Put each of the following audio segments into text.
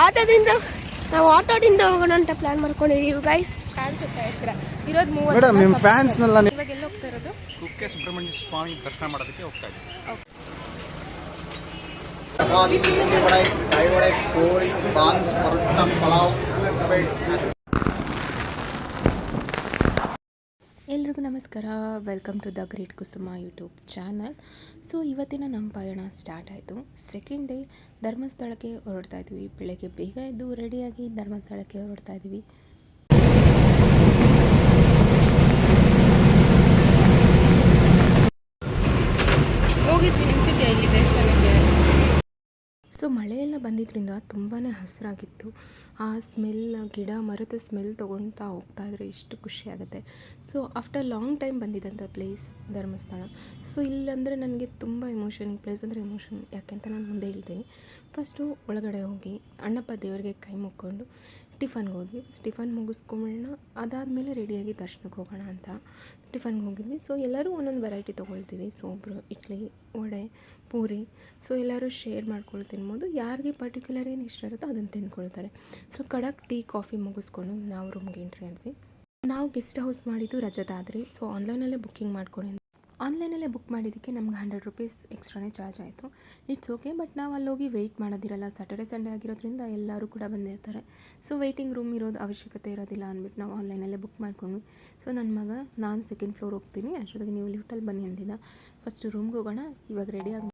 ಆಟೋದಿಂದ ನಾವು ಆಟೋದಿಂದ ಹೋಗೋಣ ಅಂತ ಪ್ಲಾನ್ ಮಾಡ್ಕೊಂಡಿದ್ದೀವಿ ಗೈಸ್. ಕಾಣಿಸುತ್ತಾ ಇರ್ತೀರ ಇರೋದು 30 ಮೇಡಮ್ ನಿಮ್ಮ ಫ್ಯಾನ್ಸ್ ನಲ್ಲ. ಇವಾಗ ಎಲ್ಲಿ ಹೋಗ್ತಾ ಇರೋದು? ಕುಕ್ಕೆ ಸುಬ್ರಹ್ಮಣ್ಯ ಸ್ವಾಮಿ ದರ್ಶನ ಮಾಡೋದಕ್ಕೆ ಹೋಗ್ತಾ ಇದ್ದೀವಿ. ಎಲ್ರಿಗೂ ನಮಸ್ಕಾರ, welcome to the great Kusuma YouTube channel. So ಇವತ್ತಿನ ನಮ್ಮ ಪಯಣ ಸ್ಟಾರ್ಟ್ ಆಯಿತು. ಸೆಕೆಂಡ್ ಡೇ ಧರ್ಮಸ್ಥಳಕ್ಕೆ ಹೊರಡ್ತಾ ಇದ್ವಿ. ಬೆಳಗ್ಗೆ ಬೇಗ ಎದ್ದು ರೆಡಿಯಾಗಿ ಧರ್ಮಸ್ಥಳಕ್ಕೆ ಹೊರಡ್ತಾ ಇದ್ವಿ. ಹೋಗಿದ್ವಿ, ನಿಂತಿದ್ಯಾ ಇಲ್ಲಿ ದೇವಸ್ಥಾನಕ್ಕೆ. ಸೊ ಮಳೆಯೆಲ್ಲ ಬಂದಿದ್ದರಿಂದ ತುಂಬಾ ಹಸಿರಾಗಿತ್ತು. ಆ ಸ್ಮೆಲ್, ಗಿಡ ಮರದ ಸ್ಮೆಲ್ ತೊಗೊಳ್ತಾ ಹೋಗ್ತಾ ಇದ್ರೆ ಎಷ್ಟು ಖುಷಿಯಾಗುತ್ತೆ. ಸೊ ಆಫ್ಟರ್ ಲಾಂಗ್ ಟೈಮ್ ಬಂದಿದ್ದಂಥ ಪ್ಲೇಸ್ ಧರ್ಮಸ್ಥಳ. ಸೊ ಇಲ್ಲಂದರೆ ನನಗೆ ತುಂಬ ಎಮೋಷನ್, ಈ ಪ್ಲೇಸ್ ಅಂದರೆ ಎಮೋಷನ್. ಯಾಕೆಂತ ನಾನು ಮುಂದೆ ಹೇಳ್ತೀನಿ. ಫಸ್ಟು ಒಳಗಡೆ ಹೋಗಿ ಅಣ್ಣಪ್ಪ ದೇವರಿಗೆ ಕೈ ಮುಕ್ಕೊಂಡು ಟಿಫನ್ಗೆ ಹೋದ್ವಿ. ಟಿಫನ್ ಮುಗಿಸ್ಕೊಂಬಿಡೋಣ, ಅದಾದಮೇಲೆ ರೆಡಿಯಾಗಿ ದರ್ಶನಕ್ಕೆ ಹೋಗೋಣ ಅಂತ ಟಿಫನ್ಗೆ ಹೋಗಿದ್ವಿ. ಸೊ ಎಲ್ಲರೂ ಒಂದೊಂದು ವೆರೈಟಿ ತೊಗೊಳ್ತೀವಿ. ಸೊ ಒಬ್ಬರು ಇಡ್ಲಿ, ವಡೆ, ಪೂರಿ, ಸೊ ಎಲ್ಲರೂ ಶೇರ್ ಮಾಡ್ಕೊಂಡು ತಿನ್ಬೋದು. ಯಾರಿಗೆ ಪರ್ಟಿಕ್ಯುಲರ್ ಏನು ಇಷ್ಟ ಇರುತ್ತೋ ಅದನ್ನು ತಿಂದ್ಕೊಳ್ತಾರೆ. ಸೊ ಕಡಕ್ ಟೀ ಕಾಫಿ ಮುಗಿಸ್ಕೊಂಡು ನಾವು ರೂಮ್ಗೆ ಎಂಟ್ರಿ ಆದ್ವಿ. ನಾವು ಗೆಸ್ಟ್ ಹೌಸ್ ಮಾಡಿದ್ದು ರಜದಾದ್ರಿ. ಸೊ ಆನ್ಲೈನಲ್ಲೇ ಬುಕ್ಕಿಂಗ್ ಮಾಡ್ಕೊಂಡಿದ್ವಿ. ಆನ್ಲೈನಲ್ಲೇ ಬುಕ್ ಮಾಡಿದ್ದಕ್ಕೆ ನಮ್ಗೆ 100 ರೂಪೀಸ್ ಎಕ್ಸ್ಟ್ರಾನೇ ಚಾರ್ಜ್ ಆಯಿತು. ಇಟ್ಸ್ ಓಕೆ, ಬಟ್ ನಾವು ಅಲ್ಲೋಗಿ ವೆಯ್ಟ್ ಮಾಡೋದಿರಲ್ಲ. ಸ್ಯಾಟರ್ಡೆ ಸಂಡೇ ಆಗಿರೋದ್ರಿಂದ ಎಲ್ಲರೂ ಕೂಡ ಬಂದಿರ್ತಾರೆ. ಸೊ ವೆಯ್ಟಿಂಗ್ ರೂಮ್ ಇರೋದು ಅವಶ್ಯಕತೆ ಇರೋದಿಲ್ಲ ಅಂದ್ಬಿಟ್ಟು ನಾವು ಆನ್ಲೈನಲ್ಲೇ ಬುಕ್ ಮಾಡ್ಕೊಂಡು. ಸೊ ನನ್ನ ಮಗ, ನಾನು ಸೆಕೆಂಡ್ ಫ್ಲೋರ್ ಹೋಗ್ತೀನಿ, ಅಷ್ಟೊತ್ತಿಗೆ ನೀವು ಲಿಫ್ಟಲ್ಲಿ ಬನ್ನಿ ಅಂದಿದ್ದ. ಫಸ್ಟು ರೂಮ್ಗೆ ಹೋಗೋಣ, ಇವಾಗ ರೆಡಿ ಆಗಿ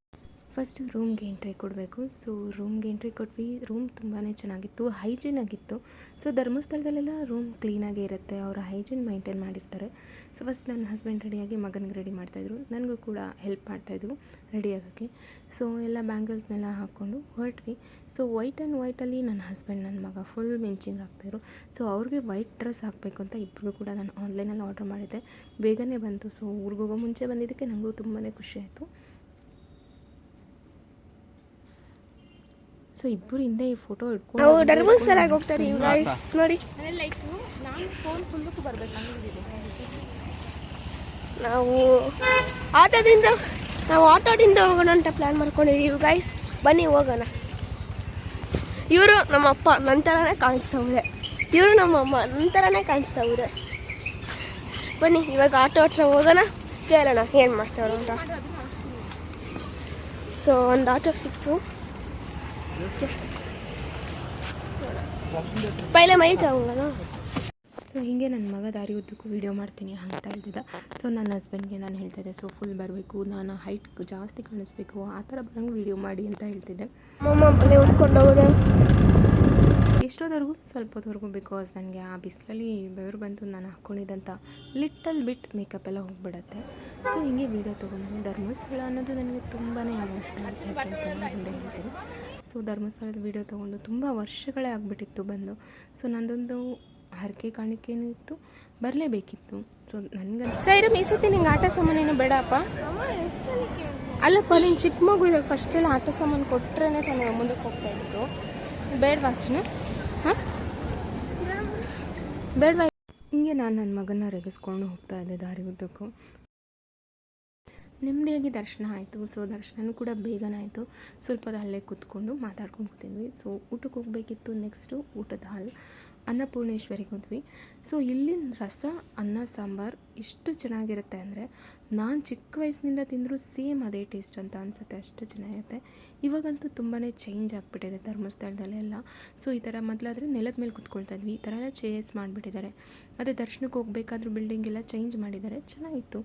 ಫಸ್ಟ್ ರೂಮ್ಗೆ ಎಂಟ್ರಿ ಕೊಡಬೇಕು. ಸೊ ರೂಮ್ಗೆ ಎಂಟ್ರಿ ಕೊಟ್ವಿ. ರೂಮ್ ತುಂಬಾ ಚೆನ್ನಾಗಿತ್ತು, ಹೈಜೀನ್ ಆಗಿತ್ತು. ಸೊ ಧರ್ಮಸ್ಥಳದಲ್ಲೆಲ್ಲ ರೂಮ್ ಕ್ಲೀನಾಗೇ ಇರುತ್ತೆ, ಅವರ ಹೈಜೀನ್ ಮೈಂಟೈನ್ ಮಾಡಿರ್ತಾರೆ. ಸೊ ಫಸ್ಟ್ ನನ್ನ ಹಸ್ಬೆಂಡ್ ರೆಡಿಯಾಗಿ ಮಗನಿಗೆ ರೆಡಿ ಮಾಡ್ತಾಯಿದ್ರು, ನನಗೂ ಕೂಡ ಹೆಲ್ಪ್ ಮಾಡ್ತಾಯಿದ್ರು ರೆಡಿ ಆಗೋಕ್ಕೆ. ಸೊ ಎಲ್ಲ ಬ್ಯಾಂಗಲ್ಸ್ನೆಲ್ಲ ಹಾಕ್ಕೊಂಡು ಹೊರಟ್ವಿ. ಸೊ ವೈಟ್ ಆ್ಯಂಡ್ ವೈಟಲ್ಲಿ ನನ್ನ ಹಸ್ಬೆಂಡ್, ನನ್ನ ಮಗ ಫುಲ್ ಮಿಂಚಿಂಗ್ ಆಗ್ತಾಯಿದ್ರು. ಸೊ ಅವ್ರಿಗೆ ವೈಟ್ ಡ್ರೆಸ್ ಹಾಕಬೇಕು ಅಂತ ಇಬ್ಬರಿಗೂ ಕೂಡ ನಾನು ಆನ್ಲೈನಲ್ಲಿ ಆರ್ಡ್ರ್ ಮಾಡಿದ್ದೆ. ಬೇಗನೆ ಬಂತು. ಸೊ ಊರಿಗೆ ಹೋಗೋ ಮುಂಚೆ ಬಂದಿದ್ದಕ್ಕೆ ನನಗೂ ತುಂಬಾ ಖುಷಿ ಆಯಿತು. ಸೊ ಇಬ್ಬರು ಹಿಂದೆ ಈ ಫೋಟೋ ಇಟ್ಕೊಂಡು ನಾವು ಧರ್ಮಸ್ಥಳಕ್ಕೆ ಹೋಗ್ತಾ ಇದೀವಿ ಗೈಸ್. ನೋಡಿ, ನಾನು ಫೋನ್ ಫುಲ್ಲಕ್ಕೂ ಬರಬೇಕು. ನಾವು ಆಟೋದಿಂದ ಹೋಗೋಣ ಅಂತ ಪ್ಲಾನ್ ಮಾಡ್ಕೊಂಡಿದ್ದೀವಿ ಗೈಸ್. ಬನ್ನಿ ಹೋಗೋಣ. ಇವರು ನಮ್ಮ ಅಪ್ಪ ನನ್ನ ಥರನೇ ಕಾಣಿಸ್ತಾವ್ರೆ, ಇವರು ನಮ್ಮ ಅಮ್ಮ ನನ್ನ ಥರನೇ ಕಾಣಿಸ್ತಾವ್ರೆ. ಬನ್ನಿ ಇವಾಗ ಆಟೋ ಹತ್ರ ಹೋಗೋಣ, ಕೇಳೋಣ ಏನು ಮಾಡ್ತಾವ್ರು ಅಂತ. ಸೊ ಒಂದು ಆಟೋ ಸಿಕ್ತು. ಪೈಲೆ ಮೈ ಜಾऊंगा. ಸೊ ಹೀಗೆ ನನ್ನ ಮಗ ದಾರಿ ಉದ್ದಕ್ಕೂ ವೀಡಿಯೋ ಮಾಡ್ತೀನಿ ಅಂತ ಹೇಳ್ತಿದ್ದ. ಸೊ ನನ್ನ ಹಸ್ಬೆಂಡ್ಗೆ ನಾನು ಹೇಳ್ತಿದ್ದೆ, ಸೊ ಫುಲ್ ಬರಬೇಕು, ನಾನು ಹೈಟ್ ಜಾಸ್ತಿ ಕಾಣಿಸ್ಬೇಕು, ಆ ಥರ ಬರೋಂಗೆ ವೀಡಿಯೋ ಮಾಡಿ ಅಂತ ಹೇಳ್ತಿದ್ದೆ. ಉಟ್ಕೊಂಡವ್ರೆ ಎಷ್ಟೋದವರೆಗೂ ಸ್ವಲ್ಪ ಹೊತ್ತವರೆಗೂ, ಬಿಕಾಸ್ ನನಗೆ ಆ ಬಿಸಿಲಲ್ಲಿ ಬೆವರು ಬಂತು, ನಾನು ಹಾಕ್ಕೊಂಡಿದ್ದಂಥ ಲಿಟಲ್ ಬಿಟ್ ಮೇಕಪ್ ಎಲ್ಲ ಹೋಗ್ಬಿಡತ್ತೆ. ಸೊ ಹಿಂಗೆ ವೀಡಿಯೋ ತೊಗೊಂಡು ಧರ್ಮಸ್ಥಳ ಅನ್ನೋದು ನನಗೆ ತುಂಬಾ ಎಮೋಷನಲ್, ಯಾಕೆಂತ ಮುಂದೆ ಹೇಳ್ತೀನಿ. ಸೊ ಧರ್ಮಸ್ಥಳದ ವೀಡಿಯೋ ತೊಗೊಂಡು ತುಂಬ ವರ್ಷಗಳೇ ಆಗಿಬಿಟ್ಟಿತ್ತು ಬಂದು. ಸೊ ನಂದೊಂದು ಹರಕೆ ಕಾಣಿಕೆನೂ ಇತ್ತು, ಬರಲೇಬೇಕಿತ್ತು. ಸೊ ನನಗಂತ ಸೈರು ಈ ಸತಿ ನಿಂಗೆ ಆಟ ಸಾಮಾನೇನು ಬೇಡಪ್ಪ. ಅಲ್ಲಪ್ಪ, ನೀನು ಚಿಕ್ಕ ಮಗು ಇದಾಗ ಫಸ್ಟೆಲ್ಲ ಆಟ ಸಾಮಾನು ಕೊಟ್ಟರೆ ತಾನೇ ಮುಂದಕ್ಕೆ ಹೋಗ್ತಾ ಇತ್ತು. ಬೇಡವಾಚನ ಹಾಂ ಬೇಡವಾ. ಹಿಂಗೆ ನಾನು ನನ್ನ ಮಗನ ರೆಗಿಸ್ಕೊಂಡು ಹೋಗ್ತಾ ಇದ್ದೆ ದಾರಿ ಉದ್ದಕ್ಕೂ. ನೆಮ್ಮದಿಯಾಗಿ ದರ್ಶನ ಆಯಿತು. ಸೊ ದರ್ಶನವೂ ಕೂಡ ಬೇಗನೆ ಆಯಿತು. ಸ್ವಲ್ಪ ಅಲ್ಲೇ ಕೂತ್ಕೊಂಡು ಮಾತಾಡ್ಕೊಂಡು ಕೂತಿದ್ವಿ. ಸೊ ಊಟಕ್ಕೆ ಹೋಗಬೇಕಿತ್ತು. ನೆಕ್ಸ್ಟು ಊಟದ ಹಾಲು ಅನ್ನಪೂರ್ಣೇಶ್ವರಿಗೆ ಹೋದ್ವಿ. ಸೊ ಇಲ್ಲಿನ ರಸ, ಅನ್ನ, ಸಾಂಬಾರು ಎಷ್ಟು ಚೆನ್ನಾಗಿರುತ್ತೆ ಅಂದರೆ, ನಾನು ಚಿಕ್ಕ ವಯಸ್ಸಿನಿಂದ ತಿಂದರೂ ಸೇಮ್ ಅದೇ ಟೇಸ್ಟ್ ಅಂತ ಅನಿಸುತ್ತೆ, ಅಷ್ಟು ಚೆನ್ನಾಗಿರುತ್ತೆ. ಇವಾಗಂತೂ ತುಂಬಾ ಚೇಂಜ್ ಆಗಿಬಿಟ್ಟಿದೆ ಧರ್ಮಸ್ಥಳದಲ್ಲೆಲ್ಲ. ಸೊ ಈ ಥರ ಮೊದಲಾದರೆ ನೆಲದ ಮೇಲೆ ಕೂತ್ಕೊಳ್ತಾ ಇದ್ವಿ, ಈ ಥರ ಎಲ್ಲ ಚೇರ್ಸ್ ಮಾಡಿಬಿಟ್ಟಿದ್ದಾರೆ. ಮತ್ತು ದರ್ಶನಕ್ಕೆ ಹೋಗಬೇಕಾದ್ರೂ ಬಿಲ್ಡಿಂಗ್ ಎಲ್ಲ ಚೇಂಜ್ ಮಾಡಿದ್ದಾರೆ, ಚೆನ್ನಾಗಿತ್ತು.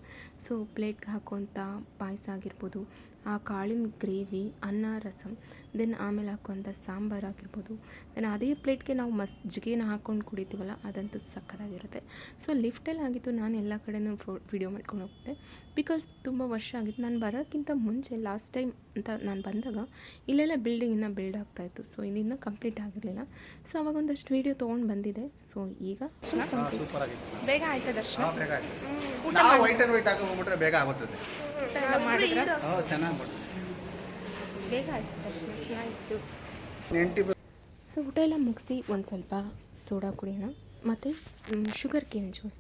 ಸೊ ಪ್ಲೇಟ್ಗೆ ಹಾಕುವಂಥ ಪಾಯಸ ಆಗಿರ್ಬೋದು, ಆ ಕಾಳಿನ ಗ್ರೇವಿ, ಅನ್ನ, ರಸಮ್, ದೆನ್ ಆಮೇಲೆ ಹಾಕುವಂಥ ಸಾಂಬಾರು ಆಗಿರ್ಬೋದು, ದೆನ್ ಅದೇ ಪ್ಲೇಟ್ಗೆ ನಾವು ಮಜ್ಜಿಗೆನ ಹಾಕ್ಕೊಂಡು ಕುಡಿತೀವಲ್ಲ, ಅದಂತೂ ಸಕ್ಕತ್ತಾಗಿರುತ್ತೆ. ಸೊ ಲಿಫ್ಟಲ್ಲಿ ಆಗಿತ್ತು. ನಾನು ಎಲ್ಲ ಕಡೆನೂ ವೀಡಿಯೋ ಮಾಡ್ಕೊಂಡು ಹೋಗ್ತೆ, ಬಿಕಾಸ್ ತುಂಬ ವರ್ಷ ಆಗಿತ್ತು. ನಾನು ಬರೋಕ್ಕಿಂತ ಮುಂಚೆ ಲಾಸ್ಟ್ ಟೈಮ್ ಅಂತ ನಾನು ಬಂದಾಗ ಇಲ್ಲೆಲ್ಲ ಬಿಲ್ಡಿಂಗ್ ಇನ್ನೂ ಬಿಲ್ಡ್ ಆಗ್ತಾಯಿತ್ತು. ಸೊ ಇನ್ನೂ ಕಂಪ್ಲೀಟ್ ಆಗಿರಲಿಲ್ಲ. ಸೊ ಅವಾಗ ಒಂದಷ್ಟು ವೀಡಿಯೋ ತೊಗೊಂಡು ಬಂದಿದೆ. ಸೊ ಈಗ ಬೇಗ ಆಯ್ತು ದರ್ಶನ. ವೈಟ್ ಆ್ಯಂಡ್ ವೈಟ್ ಹಾಕೊಂಡ್ಬಿಟ್ರೆ ಬೇಗ ಆಗುತ್ತದೆ. ಬೇಗ ಆಯ್ತು ದರ್ಶನ, ಚೆನ್ನಾಗಿತ್ತು. ಸೊ ಊಟ ಎಲ್ಲ ಮುಗಿಸಿ ಒಂದು ಸ್ವಲ್ಪ ಸೋಡಾ ಕುಡಿಯೋಣ. ಮತ್ತು ಶುಗರ್ ಕೇನ್ ಜ್ಯೂಸ್.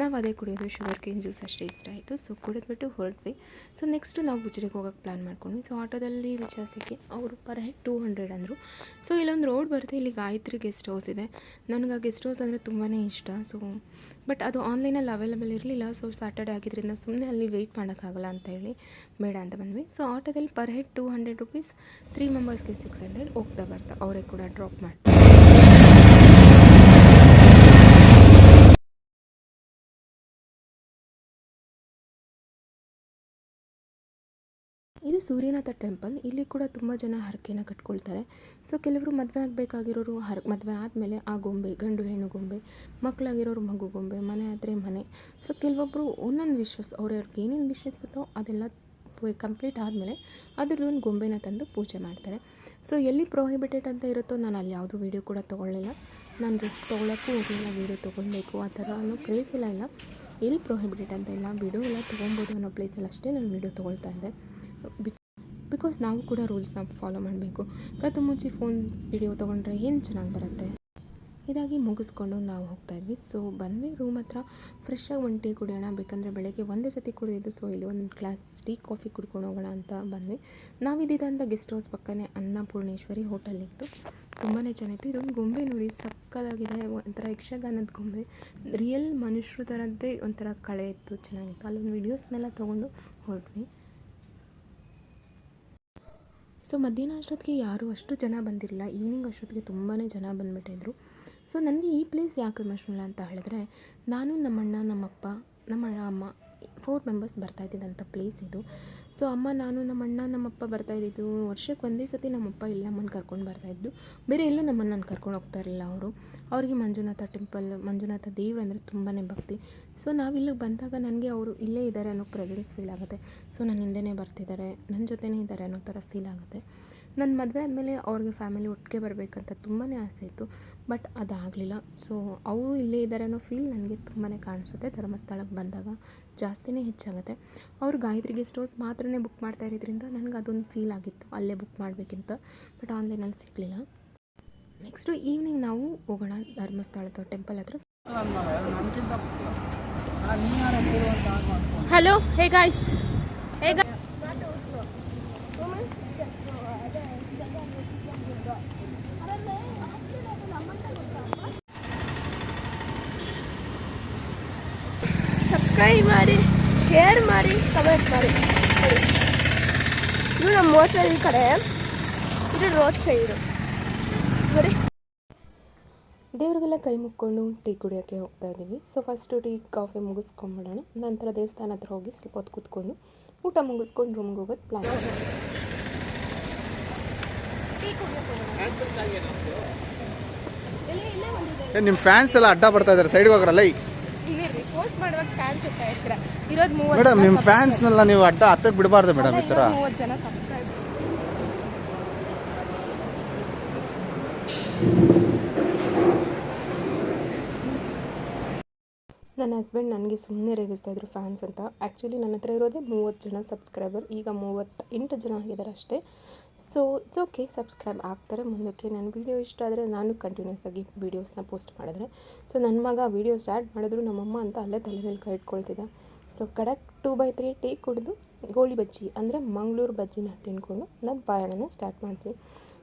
ನಾವು ಅದೇ ಕುಡಿಯೋದು, ಶುಗರ್ ಕೇನ್ ಜ್ಯೂಸ್ ಅಷ್ಟೇ ಇಷ್ಟ ಆಯಿತು. ಸೊ ಕುಡಿದ್ಬಿಟ್ಟು ಹೊರಟ್ವಿ. ಸೊ ನೆಕ್ಸ್ಟು ನಾವು ಉಜಿರೆಗೆ ಹೋಗೋಕ್ಕೆ ಪ್ಲ್ಯಾನ್ ಮಾಡ್ಕೊಂಡ್ವಿ. ಸೊ ಆಟೋದಲ್ಲಿ ವಿಚಾರಿಸೋಕ್ಕೆ ಅವರು ಪರ್ ಹೆಡ್ 200 ಅಂದರು. ಸೊ ಇಲ್ಲೊಂದು ರೋಡ್ ಬರುತ್ತೆ, ಇಲ್ಲಿ ಗಾಯತ್ರಿ ಗೆಸ್ಟ್ ಹೌಸ್ ಇದೆ. ನನಗೆ ಆ ಗೆಸ್ಟ್ ಹೌಸ್ ಅಂದರೆ ತುಂಬಾ ಇಷ್ಟ. ಸೊ ಬಟ್ ಅದು ಆನ್ಲೈನಲ್ಲಿ ಅವೈಲೇಬಲ್ ಇರಲಿಲ್ಲ. ಸೊ ಸ್ಯಾಟರ್ಡೆ ಆಗಿದ್ದರಿಂದ ಸುಮ್ಮನೆ ಅಲ್ಲಿ ವೆಯ್ಟ್ ಮಾಡೋಕ್ಕಾಗಲ್ಲ ಅಂತ ಹೇಳಿ ಬೇಡ ಅಂತ ಬಂದ್ವಿ. ಸೊ ಆಟೋದಲ್ಲಿ ಪರ್ ಹೆಡ್ 200 ರುಪೀಸ್, 3 ಮೆಂಬರ್ಸ್ಗೆ 600 ಹೋಗ್ತಾ ಬರ್ತಾ ಅವರೇ ಕೂಡ ಡ್ರಾಪ್ ಮಾಡಿ. ಇದು ಸೂರ್ಯನಾಥ ಟೆಂಪಲ್. ಇಲ್ಲಿ ಕೂಡ ತುಂಬ ಜನ ಹರಕೆನ ಕಟ್ಕೊಳ್ತಾರೆ. ಸೊ ಕೆಲವರು ಮದುವೆ ಆಗಬೇಕಾಗಿರೋರು ಮದುವೆ ಆದಮೇಲೆ ಆ ಗೊಂಬೆ, ಗಂಡು ಹೆಣ್ಣು ಗೊಂಬೆ, ಮಕ್ಕಳಾಗಿರೋರು ಮಗು ಗೊಂಬೆ, ಮನೆ ಆದರೆ ಮನೆ. ಸೊ ಕೆಲವೊಬ್ಬರು ಒಂದೊಂದು ವಿಶಸ್ ಅವ್ರಿಗೆ ಏನೇನು ವಿಶಸ್ ಇತ್ತೋ ಅದೆಲ್ಲ ಕಂಪ್ಲೀಟ್ ಆದಮೇಲೆ ಅದ್ರದ್ದೊಂದು ಗೊಂಬೆನ ತಂದು ಪೂಜೆ ಮಾಡ್ತಾರೆ. ಸೊ ಎಲ್ಲಿ ಪ್ರೊಹಿಬಿಟೆಡ್ ಅಂತ ಇರುತ್ತೋ ನಾನು ಅಲ್ಲಿ ಯಾವುದೂ ವೀಡಿಯೋ ಕೂಡ ತೊಗೊಳ್ಳಿಲ್ಲ. ನಾನು ರಿಸ್ಕ್ ತೊಗೊಳಕ್ಕೂ ಹೋಗಲಿಲ್ಲ, ವೀಡಿಯೋ ತೊಗೊಳ್ಬೇಕು ಆ ಥರ ಅನ್ನೋ ಕ್ರೇಜ್ ಇಲ್ಲ. ಎಲ್ಲಿ ಪ್ರೊಹಿಬಿಟೆಡ್ ಅಂತ ಇಲ್ಲ, ವೀಡಿಯೋ ಎಲ್ಲ ತೊಗೊಬೋದು ಅನ್ನೋ ಪ್ಲೇಸಲ್ಲಿ ಅಷ್ಟೇ ನಾನು ವೀಡಿಯೋ ತೊಗೊಳ್ತಾ ಇದ್ದೆ. ಬಿಕಾಸ್ ನಾವು ಕೂಡ ರೂಲ್ಸ್ನ ಫಾಲೋ ಮಾಡಬೇಕು. ಕದ್ದು ಮುಚ್ಚಿ ಫೋನ್ ವಿಡಿಯೋ ತೊಗೊಂಡ್ರೆ ಏನು ಚೆನ್ನಾಗಿ ಬರುತ್ತೆ. ಇದಾಗಿ ಮುಗಿಸ್ಕೊಂಡು ನಾವು ಹೋಗ್ತಾಯಿದ್ವಿ. ಸೊ ಬಂದ್ವಿ ರೂಮ್ ಹತ್ರ. ಫ್ರೆಶ್ಶಾಗಿ ಒಂದು ಟೀ ಕುಡಿಯೋಣ, ಬೇಕಂದರೆ ಬೆಳಗ್ಗೆ ಒಂದೇ ಸತಿ ಕುಡಿದಿದ್ದು. ಸೊ ಇಲ್ಲಿ ಒಂದು ಗ್ಲಾಸ್ ಟೀ ಕಾಫಿ ಕುಡ್ಕೊಂಡು ಹೋಗೋಣ ಅಂತ ಬಂದ್ವಿ. ನಾವಿದ್ದಂಥ ಗೆಸ್ಟ್ ಹೌಸ್ ಪಕ್ಕನೇ ಅನ್ನಪೂರ್ಣೇಶ್ವರಿ ಹೋಟೆಲ್ ಇತ್ತು. ತುಂಬಾ ಚೆನ್ನಾಗಿತ್ತು. ಇದೊಂದು ಗೊಂಬೆ ನೋಡಿ ಸಕ್ಕದಾಗಿದೆ, ಒಂಥರ ಯಕ್ಷಗಾನದ ಗೊಂಬೆ, ರಿಯಲ್ ಮನುಷ್ಯರ ಥರದ್ದೇ ಒಂಥರ ಕಳೆ ಇತ್ತು, ಚೆನ್ನಾಗಿತ್ತು. ಅಲ್ಲೊಂದು ವೀಡಿಯೋಸ್ನೆಲ್ಲ ತೊಗೊಂಡು ಹೊರಟ್ವಿ. ಸೊ ಮಧ್ಯಾಹ್ನ ಅಷ್ಟೊತ್ತಿಗೆ ಯಾರೂ ಅಷ್ಟು ಜನ ಬಂದಿರಲಿಲ್ಲ. ಈವ್ನಿಂಗ್ ಅಷ್ಟೊತ್ತಿಗೆ ತುಂಬಾ ಜನ ಬಂದುಬಿಟ್ಟಿದ್ರು. ಸೊ ನನಗೆ ಈ ಪ್ಲೇಸ್ ಯಾಕೆ ಎಮೋಷ್ನಲ್ ಅಂತ ಹೇಳಿದ್ರೆ, ನಾನು ನಮ್ಮಣ್ಣ, ನಮ್ಮಪ್ಪ, ನಮ್ಮ ಅಮ್ಮ 4 ಮೆಂಬರ್ಸ್ ಬರ್ತಾಯಿದ್ದಂಥ ಪ್ಲೇಸ್ ಇದು. ಸೊ ಅಮ್ಮ, ನಾನು, ನಮ್ಮಣ್ಣ, ನಮ್ಮಪ್ಪ ಬರ್ತಾಯಿದ್ದು. ವರ್ಷಕ್ಕೆ ಒಂದೇ ಸತಿ ನಮ್ಮಪ್ಪ ಇಲ್ಲ ನಮ್ಮನ್ನು ಕರ್ಕೊಂಡು ಬರ್ತಾಯಿದ್ದು. ಬೇರೆ ಎಲ್ಲೂ ನಮ್ಮನ್ನು ಕರ್ಕೊಂಡು ಹೋಗ್ತಾ ಇರಲಿಲ್ಲ ಅವರು. ಅವರಿಗೆ ಮಂಜುನಾಥ ಟೆಂಪಲ್, ಮಂಜುನಾಥ ದೇವ್ರು ಅಂದರೆ ತುಂಬಾ ಭಕ್ತಿ. ಸೊ ನಾವು ಇಲ್ಲಿಗೆ ಬಂದಾಗ ನನಗೆ ಅವರು ಇಲ್ಲೇ ಇದ್ದಾರೆ ಅನ್ನೋ ಪ್ರೆಸೆನ್ಸ್ ಫೀಲ್ ಆಗುತ್ತೆ. ಸೊ ನನ್ನ ಹಿಂದೆನೇ ಬರ್ತಿದ್ದಾರೆ, ನನ್ನ ಜೊತೆನೇ ಇದ್ದಾರೆ ಅನ್ನೋ ಥರ ಫೀಲ್ ಆಗುತ್ತೆ. ನನ್ನ ಮದುವೆ ಆದಮೇಲೆ ಅವ್ರಿಗೆ ಫ್ಯಾಮಿಲಿ ಒಟ್ಟಿಗೆ ಬರಬೇಕಂತ ತುಂಬಾ ಆಸೆ ಇತ್ತು. ಬಟ್ ಅದಾಗಲಿಲ್ಲ. ಸೊ ಅವರು ಇಲ್ಲೇ ಇದ್ದಾರೆ ಅನ್ನೋ ಫೀಲ್ ನನಗೆ ತುಂಬಾ ಕಾಣಿಸುತ್ತೆ. ಧರ್ಮಸ್ಥಳಕ್ಕೆ ಬಂದಾಗ ಜಾಸ್ತಿನೇ ಹೆಚ್ಚಾಗುತ್ತೆ. ಅವರು ಗಾಯತ್ರಿ ಗೆಸ್ಟ್ ಹೌಸ್ ಮಾತ್ರನೇ ಬುಕ್ ಮಾಡ್ತಾ ಇರೋದ್ರಿಂದ ನನಗೆ ಅದೊಂದು ಫೀಲ್ ಆಗಿತ್ತು ಅಲ್ಲೇ ಬುಕ್ ಮಾಡಬೇಕಿಂತ. ಬಟ್ ಆನ್ಲೈನಲ್ಲಿ ಸಿಗಲಿಲ್ಲ. ನೆಕ್ಸ್ಟು ಈವ್ನಿಂಗ್ ನಾವು ಹೋಗೋಣ ಧರ್ಮಸ್ಥಳದ ಟೆಂಪಲ್ ಹತ್ರ. ಹಲೋ, ಹೇ ಗಾಯ್ಸ್, ಸಬ್ಸ್ಕ್ರೈಬ್ ಮಾಡಿ, ಶೇರ್ ಮಾಡಿ, ಕಮೆಂಟ್ ಮಾಡಿ. ಇದು ನಮ್ಮ ಹೋಟೆಲ್ ಈ ಕಡೆ, ಇದು ರೋಡ್ ಸೈಡು ಬರೀ. ದೇವ್ರಿಗೆಲ್ಲ ಕೈ ಮುಕ್ಕೊಂಡು ಟೀ ಕುಡಿಯೋಕ್ಕೆ ಹೋಗ್ತಾ ಇದ್ದೀವಿ. ಸೊ ಫಸ್ಟು ಟೀ ಕಾಫಿ ಮುಗಿಸ್ಕೊಂಡ್ಬಿಡೋಣ. ನಂತರ ದೇವಸ್ಥಾನ ಹತ್ರ ಹೋಗಿ ಸ್ವಲ್ಪ ಹೊತ್ತು ಕೂತ್ಕೊಂಡು ಊಟ ಮುಗಿಸ್ಕೊಂಡು ರೂಮ್ಗೆ ಹೋಗೋದು ಪ್ಲ್ಯಾನ್. ನಿಮ್ಮ ಫ್ಯಾನ್ಸ್ ಎಲ್ಲ ಅಡ್ಡ ಬರ್ತಾ ಇದ್ದಾರೆ, ಸೈಡ್ಗೆ ಹೋಗ್ರಲ್ಲ. ಪೋಸ್ಟ್ ಮಾಡುವಾಗ ಕಾಣಿಸುತ್ತಾ ಇರ್ತೀರ. ಇರೋದು 30 ಮೇಡಮ್, ನಿಮ್ಮ ಫ್ಯಾನ್ಸ್ನೆಲ್ಲ ನೀವು ಅಡ್ಡ ಹತ್ತಕ್ಕೆ ಬಿಡಬಾರ್ದು ಮೇಡಮ್. ಈ ಥರ 30 ಜನ ಸಬ್ಸ್ಕ್ರೈಬ್. ನನ್ನ ಹಸ್ಬೆಂಡ್ ನನಗೆ ಸುಮ್ಮನೆ ರೇಗಿಸ್ತಾಯಿದ್ರು ಫ್ಯಾನ್ಸ್ ಅಂತ. ಆ್ಯಕ್ಚುಲಿ ನನ್ನ ಹತ್ರ ಇರೋದೇ 30 ಜನ ಸಬ್ಸ್ಕ್ರೈಬರ್. ಈಗ 38 ಜನ ಆಗಿದ್ದಾರೆ ಅಷ್ಟೇ. ಸೊ ಇಟ್ಸ್ ಓಕೆ, ಸಬ್ಸ್ಕ್ರೈಬ್ ಆಗ್ತಾರೆ ಮುಂದಕ್ಕೆ. ನನ್ನ ವೀಡಿಯೋ ಇಷ್ಟ ಆದರೆ ನಾನು ಕಂಟಿನ್ಯೂಸ್ ಆಗಿ ವೀಡಿಯೋಸ್ನ ಪೋಸ್ಟ್ ಮಾಡಿದ್ರೆ. ಸೊ ನನ್ನ ಮಗ ವೀಡಿಯೋ ಸ್ಟಾರ್ಟ್ ಮಾಡಿದ್ರು ನಮ್ಮಮ್ಮ ಅಂತ ಅಲ್ಲೇ ತಲೆ ಮೇಲೆ ಕೈ ಇಟ್ಕೊಳ್ತಿದ್ದೆ. ಸೊ ಕರೆಕ್ಟ್ 2/3 ಟೀ ಕುಡಿದು ಗೋಳಿ ಬಜ್ಜಿ ಅಂದರೆ ಮಂಗಳೂರು ಬಜ್ಜಿನ ತಿನ್ಕೊಂಡು ನಮ್ಮ ಪಯಣನ ಸ್ಟಾರ್ಟ್ ಮಾಡ್ತೀವಿ.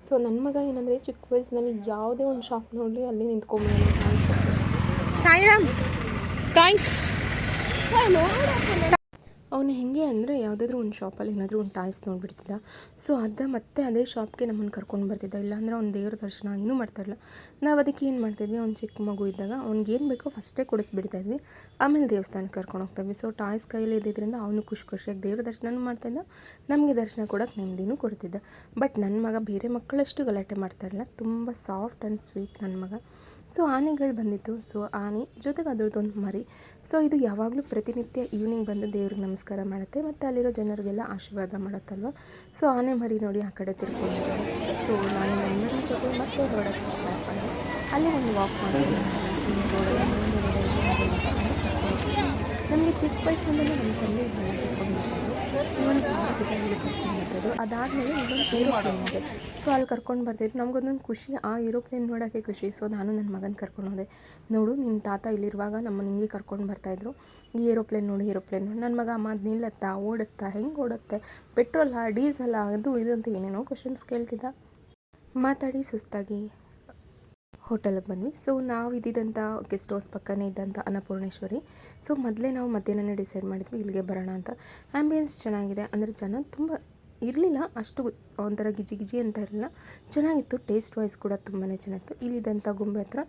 ಸೊ ನನ್ನ ಮಗ ಏನಂದರೆ ಚಿಕ್ಕ ವಯಸ್ಸಿನಲ್ಲಿ ಯಾವುದೇ ಒಂದು ಶಾಪ್ ನೋಡಲಿ ಅಲ್ಲಿ ನಿಂತ್ಕೊಂಡ್ಬಿಡೋಣ ಕಾಣಿಸುತ್ತೆ. ಸಾಯಿರಾಮ್ ಗಾಯ್ಸ್, ಅವನು ಹೇಗೆ ಅಂದರೆ ಯಾವುದಾದ್ರೂ ಒಂದು ಶಾಪಲ್ಲಿ ಏನಾದರೂ ಒಂದು ಟಾಯ್ಸ್ ನೋಡಿಬಿಡ್ತಿದ್ದ. ಸೊ ಮತ್ತೆ ಅದೇ ಶಾಪ್ಗೆ ನಮ್ಮನ್ನು ಕರ್ಕೊಂಡು ಬರ್ತಿದ್ದ. ಇಲ್ಲಾಂದರೆ ಅವ್ನು ದೇವ್ರ ದರ್ಶನ ಏನೂ ಮಾಡ್ತಾಯಿರಲಿಲ್ಲ. ನಾವು ಅದಕ್ಕೆ ಏನು ಮಾಡ್ತಿದ್ವಿ, ಅವ್ನು ಚಿಕ್ಕ ಮಗು ಇದ್ದಾಗ ಅವ್ನಿಗೆ ಏನು ಬೇಕೋ ಫಸ್ಟೇ ಕೊಡಿಸ್ಬಿಡ್ತಾಯಿದ್ವಿ, ಆಮೇಲೆ ದೇವಸ್ಥಾನಕ್ಕೆ ಕರ್ಕೊಂಡು ಹೋಗ್ತಾಯಿದ್ವಿ. ಸೊ ಟಾಯ್ಸ್ ಕೈಯಲ್ಲಿ ಇದ್ದಿದ್ದರಿಂದ ಅವನು ಖುಷಿಯಾಗಿ ದೇವ್ರ ದರ್ಶನನೂ ಮಾಡ್ತಾಯಿದ್ದ, ನಮಗೆ ದರ್ಶನ ಕೊಡೋಕ್ಕೆ ನೆಮ್ಮದಿನೂ ಕೊಡ್ತಿದ್ದ. ಬಟ್ ನನ್ನ ಮಗ ಬೇರೆ ಮಕ್ಕಳಷ್ಟು ಗಲಾಟೆ ಮಾಡ್ತಾಯಿರಲಿಲ್ಲ, ತುಂಬ ಸಾಫ್ಟ್ ಆ್ಯಂಡ್ ಸ್ವೀಟ್ ನನ್ನ ಮಗ. ಸೊ ಆನೆಗಳು ಬಂದಿತ್ತು. ಸೊ ಆನೆ ಜೊತೆಗೆ ಅದರದ್ದೊಂದು ಮರಿ. ಸೊ ಇದು ಯಾವಾಗಲೂ ಪ್ರತಿನಿತ್ಯ ಈವ್ನಿಂಗ್ ಬಂದು ದೇವ್ರಿಗೆ ನಮಸ್ಕಾರ ಮಾಡುತ್ತೆ ಮತ್ತು ಅಲ್ಲಿರೋ ಜನರಿಗೆಲ್ಲ ಆಶೀರ್ವಾದ ಮಾಡುತ್ತಲ್ವ. ಸೊ ಆನೆ ಮರಿ ನೋಡಿ ಆ ಕಡೆ ತಿರ್ಕೊಂಡಿದ್ದಾರೆ. ಸೊ ನಾನು ನನ್ನ ಮರಿ ಜೊತೆ ಮತ್ತೆ ಹೊರಡೋಕ್ಕೆ ಸ್ಟಾರ್ಟ್ ಮಾಡಿದೆ. ಅಲ್ಲೇ ಒಂದು ವಾಕ್ ಮಾಡೋದು ನಮಗೆ ಚಿಕ್ಕ ವಯಸ್ಸಿನಿಂದಲೇ ನಮ್ಮ ತಂದೆ ಇದೆಲ್ಲ ಕರ್ಕೊಂಡು ಬರ್ತಾಯಿದ್ರು. ಒಂದು ಪಾರ್ಕ್ ಇದೆ, ಇಲ್ಲಿ ಕರ್ಕೊಂಡು ಬರ್ತಿದ್ರು. ಅದಾದಮೇಲೆ ಇನ್ನೊಂದು ಏರೋಪ್ಲೇನ್ ಇದೆ. ಸೊ ಅಲ್ಲಿ ಕರ್ಕೊಂಡು ಬರ್ತಿದ್ರು. ನಮಗೊಂದೊಂದು ಖುಷಿ, ಆ ಏರೋಪ್ಲೇನ್ ನೋಡೋಕ್ಕೆ ಖುಷಿ. ಸೊ ನಾನು ನನ್ನ ಮಗನ ಕರ್ಕೊಂಡು ಹೋದೆ. ನೋಡು ನಿಮ್ಮ ತಾತ ಇಲ್ಲಿರುವಾಗ ನಮ್ಮನ್ನು ಹಿಂಗೆ ಕರ್ಕೊಂಡು ಬರ್ತಾಯಿದ್ರು. ಈ ಏರೋಪ್ಲೇನ್ ನೋಡಿ, ಏರೋಪ್ಲೇನ್ ನೋಡಿ. ನನ್ನ ಮಗ ಅಮ್ಮ ಅದು ನಿಲ್ಲತ್ತಾ, ಓಡುತ್ತಾ, ಹೆಂಗೆ ಓಡುತ್ತೆ, ಪೆಟ್ರೋಲಾ, ಡೀಸೆಲ್ಲ, ಅದು ಇದು ಅಂತ ಏನೇನೋ ಕ್ವಶನ್ಸ್ ಕೇಳ್ತಿದ್ದ. ಮಾತಾಡಿ ಸುಸ್ತಾಗಿ ಹೋಟೆಲಿಗೆ ಬಂದ್ವಿ. ಸೊ ನಾವು ಇದ್ದಿದ್ದಂಥ ಗೆಸ್ಟ್ ಹೌಸ್ ಪಕ್ಕನೇ ಇದ್ದಂಥ ಅನ್ನಪೂರ್ಣೇಶ್ವರಿ. ಸೊ ಮೊದಲೇ ನಾವು ಮಧ್ಯಾಹ್ನನೇ ಡಿಸೈಡ್ ಮಾಡಿದ್ವಿ ಇಲ್ಲಿಗೆ ಬರೋಣ ಅಂತ. ಆ್ಯಂಬಿಯನ್ಸ್ ಚೆನ್ನಾಗಿದೆ, ಅಂದರೆ ಜನ ತುಂಬ ಇರಲಿಲ್ಲ, ಅಷ್ಟು ಒಂಥರ ಗಿಜಿ ಗಿಜಿ ಅಂತ ಇರಲಿಲ್ಲ, ಚೆನ್ನಾಗಿತ್ತು. ಟೇಸ್ಟ್ ವೈಸ್ ಕೂಡ ತುಂಬಾ ಚೆನ್ನಾಗಿತ್ತು. ಇಲ್ಲಿದ್ದಂಥ ಗೊಂಬೆ ಹತ್ರ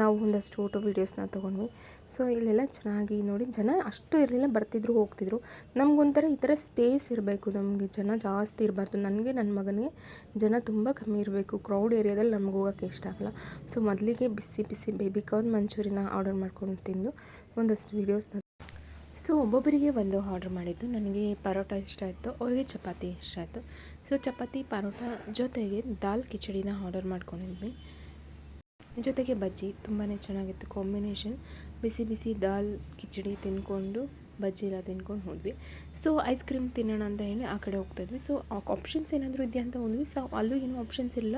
ನಾವು ಒಂದಷ್ಟು ಫೋಟೋ ವೀಡಿಯೋಸ್ನ ತೊಗೊಂಡ್ವಿ. ಸೊ ಇಲ್ಲೆಲ್ಲ ಚೆನ್ನಾಗಿ ನೋಡಿ, ಜನ ಅಷ್ಟು ಇರಲಿಲ್ಲ, ಬರ್ತಿದ್ರು ಹೋಗ್ತಿದ್ರು. ನಮಗೊಂಥರ ಈ ಥರ ಸ್ಪೇಸ್ ಇರಬೇಕು, ನಮಗೆ ಜನ ಜಾಸ್ತಿ ಇರಬಾರ್ದು. ನನಗೆ ನನ್ನ ಮಗನಿಗೆ ಜನ ತುಂಬ ಕಮ್ಮಿ ಇರಬೇಕು. ಕ್ರೌಡ್ ಏರಿಯಾದಲ್ಲಿ ನಮ್ಗೆ ಹೋಗೋಕ್ಕೆ ಇಷ್ಟ ಆಗಲ್ಲ. ಸೊ ಮೊದಲಿಗೆ ಬಿಸಿ ಬಿಸಿ ಬೇಬಿ ಕಾರ್ನ್ ಮಂಚೂರಿನ ಆರ್ಡರ್ ಮಾಡ್ಕೊಂಡು ತಿಂದು ಒಂದಷ್ಟು ವೀಡಿಯೋಸ್ನ. ಸೊ ಒಬ್ಬೊಬ್ಬರಿಗೆ ಒಂದು ಆರ್ಡ್ರ್ ಮಾಡಿದ್ದು. ನನಗೆ ಪರೋಟ ಇಷ್ಟ ಆಯಿತು, ಅವ್ರಿಗೆ ಚಪಾತಿ ಇಷ್ಟ ಆಯಿತು. ಸೊ ಚಪಾತಿ ಪರೋಟ ಜೊತೆಗೆ ದಾಲ್ ಕಿಚಡಿನ ಆರ್ಡರ್ ಮಾಡ್ಕೊಂಡಿದ್ವಿ, ಜೊತೆಗೆ ಬಜ್ಜಿ. ತುಂಬಾ ಚೆನ್ನಾಗಿತ್ತು ಕಾಂಬಿನೇಷನ್. ಬಿಸಿ ಬಿಸಿ ದಾಲ್ ಕಿಚಡಿ ತಿಂದ್ಕೊಂಡು ಬಜ್ಜಿ ಎಲ್ಲ ತಿನ್ಕೊಂಡು ಹೋದ್ವಿ. ಸೊ ಐಸ್ ಕ್ರೀಮ್ ತಿನ್ನೋಣ ಅಂತ ಹೇಳಿ ಆ ಕಡೆ ಹೋಗ್ತಾಯಿದ್ವಿ. ಸೊ ಆಪ್ಷನ್ಸ್ ಏನಾದರೂ ಇದೆಯಾ ಅಂತ ಹೋದ್ವಿ. ಸೊ ಅಲ್ಲೂ ಏನೂ ಆಪ್ಷನ್ಸ್ ಇಲ್ಲ,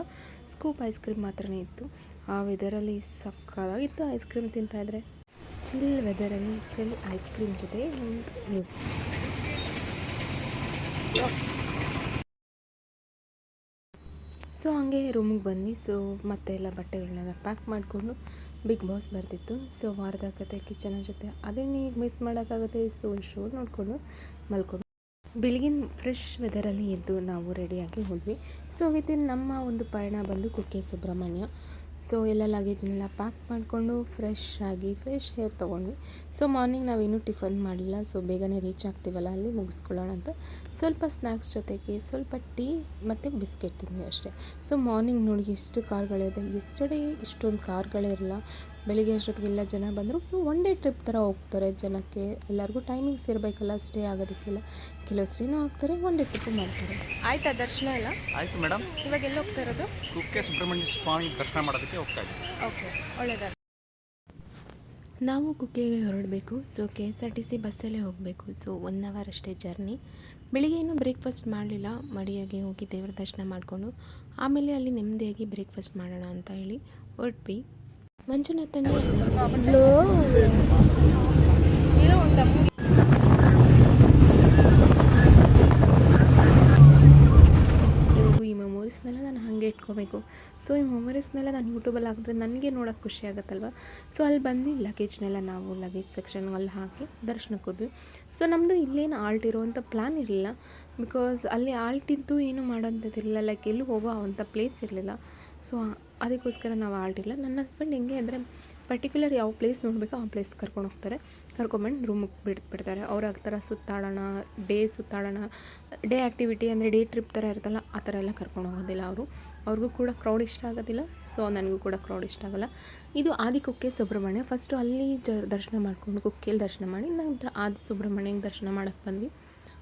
ಸ್ಕೂಪ್ ಐಸ್ ಕ್ರೀಮ್ ಮಾತ್ರನೇ ಇತ್ತು. ಆ ವೆದರಲ್ಲಿ ಸಕ್ಕತ್ತಾಗಿತ್ತು ಐಸ್ ಕ್ರೀಮ್ ತಿಂತಾಯಿದ್ರೆ. ಚಿಲ್ ವೆದರಲ್ಲಿ ಚಿಲ್ ಐಸ್ ಕ್ರೀಮ್ ಜೊತೆ ನ್ಯೂಸ್. ಸೊ ಹಂಗೆ ರೂಮಿಗೆ ಬಂದ್ವಿ. ಸೊ ಮತ್ತೆ ಎಲ್ಲ ಬಟ್ಟೆಗಳನ್ನೆಲ್ಲ ಪ್ಯಾಕ್ ಮಾಡಿಕೊಂಡು ಬಿಗ್ ಬಾಸ್ ಬರ್ತಿತ್ತು. ಸೊ ವಾರದ ಕತೆ ಕಿಚನ ಜೊತೆ ಅದನ್ನು ಈಗ ಮಿಸ್ ಮಾಡೋಕ್ಕಾಗುತ್ತೆ. ಸೊ ಶೋ ನೋಡಿಕೊಂಡು ಮಲ್ಕೊಂಡು ಬೆಳಗಿನ ಫ್ರೆಶ್ ವೆದರಲ್ಲಿ ಎದ್ದು ನಾವು ರೆಡಿಯಾಗಿ ಹೋದ್ವಿ. ಸೊ ವಿತಿನ್ ನಮ್ಮ ಒಂದು ಪಯಣ ಬಂದು ಕುಕ್ಕೆ ಸುಬ್ರಹ್ಮಣ್ಯ. ಸೊ ಎಲ್ಲ ಲಗೇಜನ್ನೆಲ್ಲ ಪ್ಯಾಕ್ ಮಾಡಿಕೊಂಡು ಫ್ರೆಶ್ ಹೇರ್ ತೊಗೊಂಡ್ವಿ. ಸೊ ಮಾರ್ನಿಂಗ್ ನಾವೇನು ಟಿಫನ್ ಮಾಡಲಿಲ್ಲ. ಸೊ ಬೇಗನೆ ರೀಚ್ ಆಗ್ತೀವಲ್ಲ ಅಲ್ಲಿ ಮುಗಿಸ್ಕೊಳ್ಳೋಣ ಅಂತ ಸ್ವಲ್ಪ ಸ್ನ್ಯಾಕ್ಸ್ ಜೊತೆಗೆ ಸ್ವಲ್ಪ ಟೀ ಮತ್ತು ಬಿಸ್ಕೆಟ್ ತಿಂದ್ವಿ ಅಷ್ಟೇ. ಸೊ ಮಾರ್ನಿಂಗ್ ನೋಡಿ ಎಷ್ಟು ಕಾರ್ಗಳಿದೆ. ಎಸ್ಟರ್ಡೇ ಇಷ್ಟೊಂದು ಕಾರ್ಗಳೇ ಇರಲ್ಲ. ಬೆಳಿಗ್ಗೆ ಅಷ್ಟೊತ್ತಿಗೆಲ್ಲ ಜನ ಬಂದರು. ಸೊ ಒನ್ ಡೇ ಟ್ರಿಪ್ ಥರ ಹೋಗ್ತಾರೆ. ಜನಕ್ಕೆ ಎಲ್ಲರಿಗೂ ಟೈಮಿಂಗ್ಸ್ ಇರಬೇಕಲ್ಲ ಸ್ಟೇ ಆಗೋದಕ್ಕೆಲ್ಲ. ಕೆಲವು ಸ್ಟೇನೂ ಆಗ್ತಾರೆ, ಒನ್ ಡೇ ಟ್ರಿಪ್ಪು ಮಾಡ್ತಾರೆ. ಆಯಿತಾ ದರ್ಶನ ಎಲ್ಲ? ಆಯಿತು ಮೇಡಮ್. ಇವಾಗ ಎಲ್ಲ ಹೋಗ್ತಾ ಇರೋದು? ಕುಕ್ಕೆ ಸುಬ್ರಹ್ಮಣ್ಯ ಸ್ವಾಮಿ ದರ್ಶನ ಮಾಡೋದಕ್ಕೆ ಹೋಗ್ತಾ ಇದ್ದೀವಿ. ಓಕೆ, ಒಳ್ಳೆಯದ. ನಾವು ಕುಕ್ಕೆಗೆ ಹೊರಡಬೇಕು. ಸೊ KSRTC ಬಸ್ಸಲ್ಲೇ ಹೋಗಬೇಕು. ಸೊ 1 ಅವರ್ ಅಷ್ಟೇ ಜರ್ನಿ. ಬೆಳಿಗ್ಗೆ ಏನೂ ಬ್ರೇಕ್ಫಾಸ್ಟ್ ಮಾಡಲಿಲ್ಲ, ಮಡಿಯಾಗಿ ಹೋಗಿ ದೇವರ ದರ್ಶನ ಮಾಡಿಕೊಂಡು ಆಮೇಲೆ ಅಲ್ಲಿ ನೆಮ್ಮದಿಯಾಗಿ ಬ್ರೇಕ್ಫಾಸ್ಟ್ ಮಾಡೋಣ ಅಂತ ಹೇಳಿ ಹೊರಟ್ವಿ. ಮಂಜುನಾಥಂಗೆ ಈ ಮೆಮೊರೀಸ್ನೆಲ್ಲ ನಾನು ಹಾಗೆ ಇಟ್ಕೋಬೇಕು. ಸೊ ಈ ಮೆಮೊರೀಸ್ನೆಲ್ಲ ನಾನು ಯೂಟ್ಯೂಬಲ್ಲಿ ಹಾಕಿದ್ರೆ ನನಗೆ ನೋಡೋಕ್ಕೆ ಖುಷಿ ಆಗುತ್ತಲ್ವ. ಸೊ ಅಲ್ಲಿ ಬಂದು ಲಗೇಜ್ನೆಲ್ಲ ನಾವು ಲಗೇಜ್ ಸೆಕ್ಷನ್ ಅಲ್ಲಿ ಹಾಕಿ ದರ್ಶನಕ್ಕೆ ಹೋದ್ವಿ. ಸೊ ನಮ್ಮದು ಇಲ್ಲೇನು ಆಲ್ಟ್ ಇರೋವಂಥ ಪ್ಲ್ಯಾನ್ ಇರಲಿಲ್ಲ. ಬಿಕಾಸ್ ಅಲ್ಲಿ ಆಲ್ಟಿದ್ದು ಏನು ಮಾಡೋಂಥದ್ದಿರಲಿಲ್ಲ, ಲೈಕ್ ಎಲ್ಲೂ ಹೋಗೋ ಅಂಥ ಪ್ಲೇಸ್ ಇರಲಿಲ್ಲ. ಸೊ ಅದಕ್ಕೋಸ್ಕರ ನಾವು ಆಲ್ಟಿಲ್ಲ. ನನ್ನ ಹಸ್ಬೆಂಡ್ ಹೆಂಗೆ ಅಂದರೆ ಪರ್ಟಿಕ್ಯುಲರ್ ಯಾವ ಪ್ಲೇಸ್ ನೋಡಬೇಕು ಆ ಪ್ಲೇಸ್ ಕರ್ಕೊಂಡು ಹೋಗ್ತಾರೆ, ಕರ್ಕೊಂಬಂದು ರೂಮಿಗೆ ಬಿಡ್ತಾರೆ. ಅವ್ರು ಆ ಥರ ಸುತ್ತಾಡೋಣ, ಸುತ್ತಾಡೋಣ, ಡೇ ಆ್ಯಕ್ಟಿವಿಟಿ ಅಂದರೆ ಡೇ ಟ್ರಿಪ್ ಥರ ಇರುತ್ತಲ್ಲ ಆ ಥರ ಎಲ್ಲ ಕರ್ಕೊಂಡು ಹೋಗೋದಿಲ್ಲ ಅವರು. ಅವ್ರಿಗೂ ಕೂಡ ಕ್ರೌಡ್ ಇಷ್ಟ ಆಗೋದಿಲ್ಲ. ಸೊ ನನಗೂ ಕೂಡ ಕ್ರೌಡ್ ಇಷ್ಟ ಆಗೋಲ್ಲ. ಇದು ಆದಿ ಕುಕ್ಕೆ ಸುಬ್ರಹ್ಮಣ್ಯ. ಫಸ್ಟು ಅಲ್ಲಿ ದರ್ಶನ ಮಾಡಿಕೊಂಡು ಕುಕ್ಕೆಯಲ್ಲಿ ದರ್ಶನ ಮಾಡಿ ನಂತರ ಆದಿ ಸುಬ್ರಹ್ಮಣ್ಯಂಗೆ ದರ್ಶನ ಮಾಡೋಕ್ಕೆ ಬಂದ್ವಿ.